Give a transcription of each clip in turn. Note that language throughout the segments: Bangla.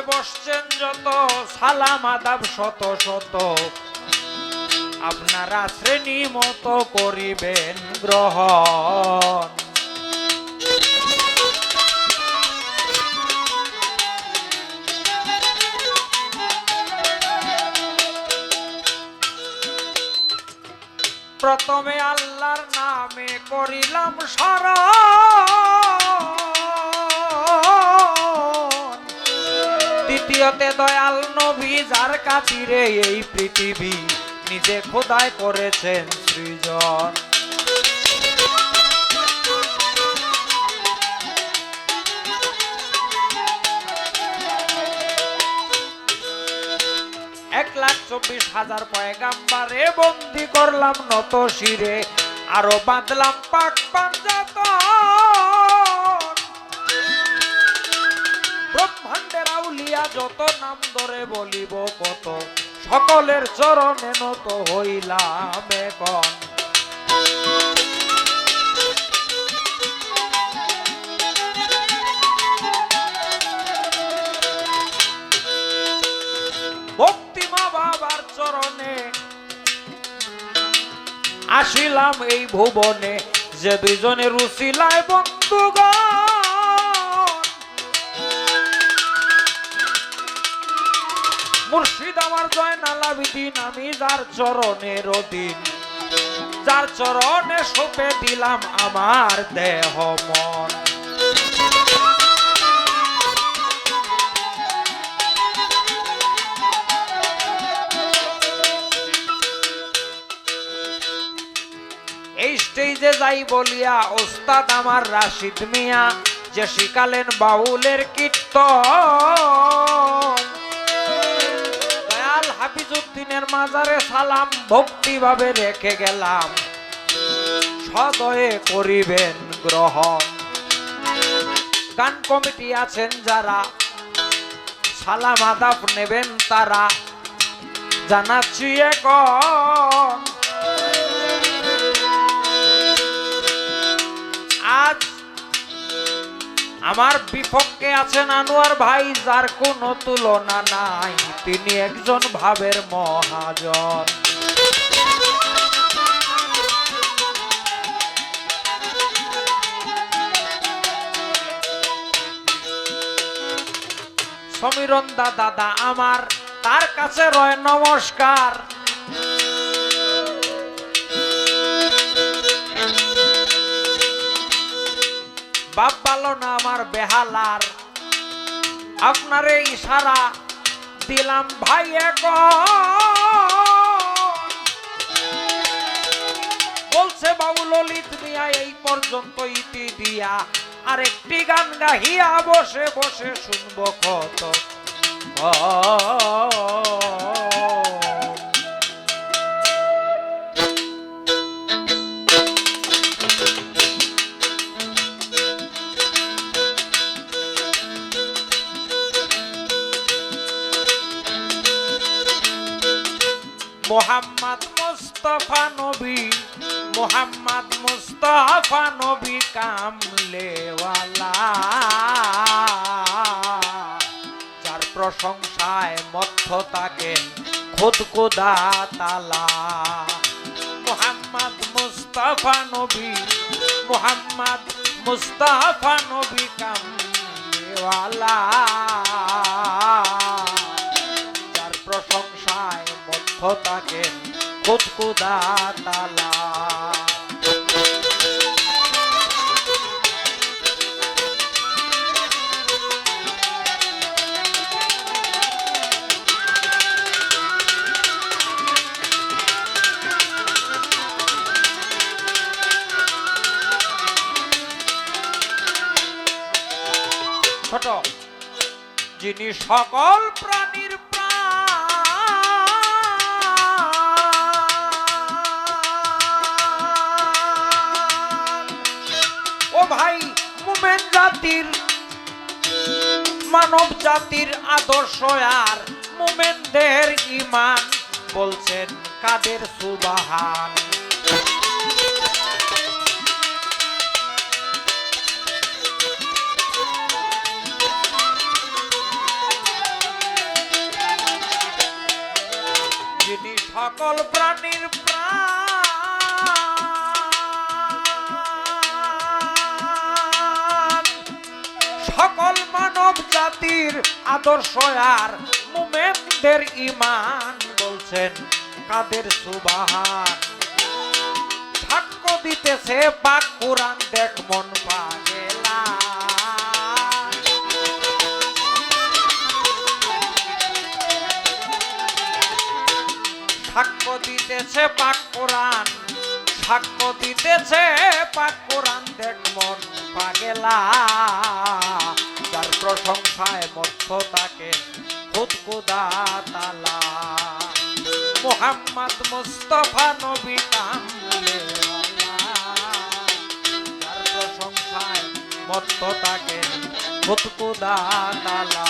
বসছেন যত, সালাম আদাব শত শত, আপনারা শ্রেণী মতো করিবেন গ্রহণ। প্রথমে আল্লাহর নামে করিলাম স্মরণ, দ্বিতীয়তে দয়াল নবী যার খাতিরে এই পৃথিবী নিজে খোদাই করেছেন সৃজন। এক লাখ 24,000 পয়গাম্বারে বন্দি করলাম নত শিরে, আরো বাঁধলাম পাক পাঞ্জাতন। ব্রহ্মাণ্ডের আউলিয়া যত নাম ধরে বলিব কত, সকলের চরণে নত হইলাম এখন। ভক্তি মা বাবার চরণে আসিলাম এই ভুবনে, যে দুইজনের উসিলায় বন্ধুগণ। মুর্শিদ আমার জয়নাল আবেদিন, আমি যার চরণের অধীন, যার চরণে সঁপে দিলাম আমার দেহ মন। এই স্টেজে যাই বলিয়া ওস্তাদ আমার রাশিদ মিয়া, যে শিখালেন বাউলের কীর্তন। দয়াল হাফিজউদ্দিনের মাজারে সালাম ভক্তিভাবে রেখে গেলাম, সদয়ে করিবেন গ্রহণ। গান কমিটি আছেন যারা, সালাম আদাব নেবেন তারা, জানাচ্ছি এখন। আজ আমার বিপক্ষে আছেন আনোয়ার ভাই, যার কোনো তুলনা নাই, তিনি একজন ভাবের মহাজন। সমীরণ দাদা আমার, তার কাছে রয় নমস্কার। বাপ ভালো না আমার বেহালার, আপনারে ইশারা দিলাম ভাই এখন। বলছে বাবু ললিত মিয়া এই পর্যন্ত ইতি দিয়া, আরেকটি গান গাহিয়া বসে বসে শুনবো কত। মোহাম্মদ মুস্তাফা নবী, মোহাম্মদ মুস্তাফা নবী কামলেওয়ালা, যার প্রশংসায় মধ্য থাকেন খুদ খোদা তাআলা। মোহাম্মদ মুস্তাফা নবী, মোহাম্মদ মুস্তাফা নবী কামলেওয়ালা, যার প্রশংসায় মধ্য থাকেন খুদ খোদা তাআলা। ছোট যিনি সকল প্রাণীর প্রাণ, ও ভাই মুমিন জাতির, মানব জাতির আদর্শ আর মুমিনদের ঈমান, বলছেন কাদের সুবহান। আদর্শ আর মুমিনদের ঈমান বলছেন কাদের সুবহান সাক্ষ্য দিতেছে পাক কোরআন দেখ মন পাগেলা সাক্ষ্য দিতেছে পাক কোরআন সাক্ষ্য দিতেছে পাক কোরআন দেখ মন পাগেলা যার প্রশংসায় মধ্য তাকে খুদ খোদা তাআলা মুহাম্মদ মুস্তাফা নবী কামলেওয়ালা যার প্রশংসায় মধ্য তাকে খুদ খোদা তাআলা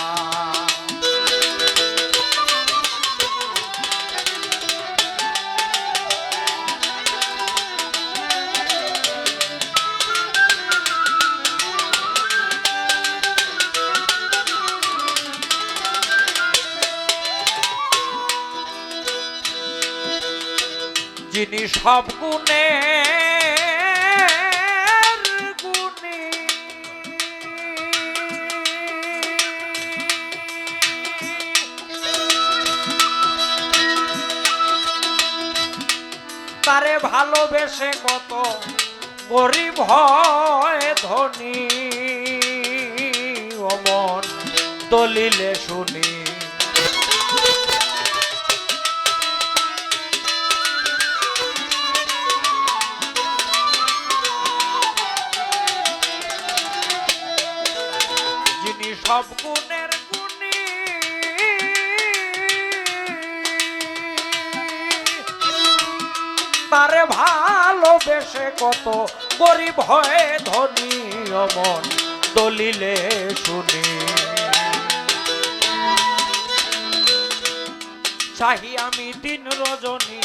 যিনি সব গুণে গুণী তারে ভালোবেসে কত গরিব হয় ধনী অমন দলিলে শুনি সব গুণের গুণী তারে ভালোবেসে কত গরিব হয়ে ধনী অমন দলিলে শুনি চাহি আমি দিন রজনী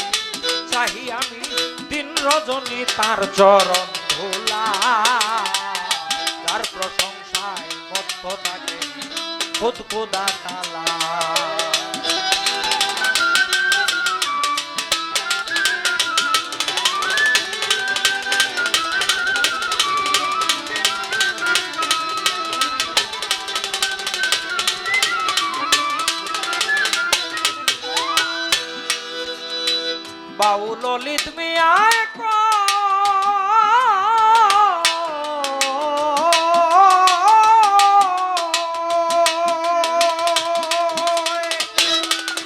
চাহি আমি দিন রজনী তার চরণ ধুলা তার প্রশংসায় মধ্য তাকে খুদ খোদা তাআলা বাউল ললিত মিয়ায়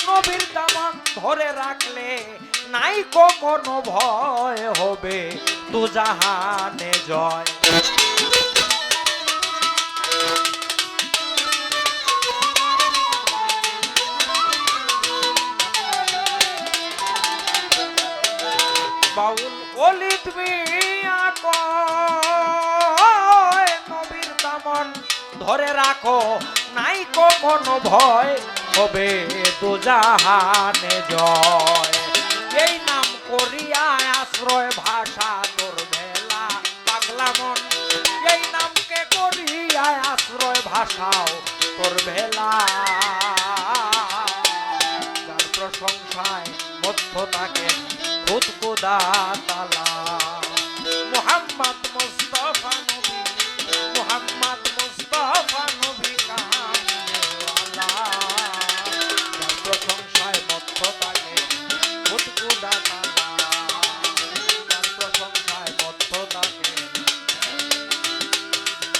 নবীর দামান ধরে রাখলে নাই কোনো ভয় হবে তু জাহানে জয় বাউল ললিত মিয়া কয় নবীর দামন ধরে রাখো নাই কোনো ভয় হবে দুজাহানে জয় এই নাম করিয়া আশ্রয় ভাষা তোর ভেলা পাগলা মন এই নামকে করিয়া আশ্রয় ভাষাও তোর ভেলা যার প্রশংসায় মধ্য তাকে খুদ খোদা তাআলা মুহাম্মদ মুস্তাফা নবী মুহাম্মদ মুস্তাফা নবী কামলেওয়ালা যার প্রশংসায় মধ্য তাকে খুদ খোদা তাআলা যার প্রশংসায় মধ্য তাকে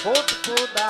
খুদ খোদা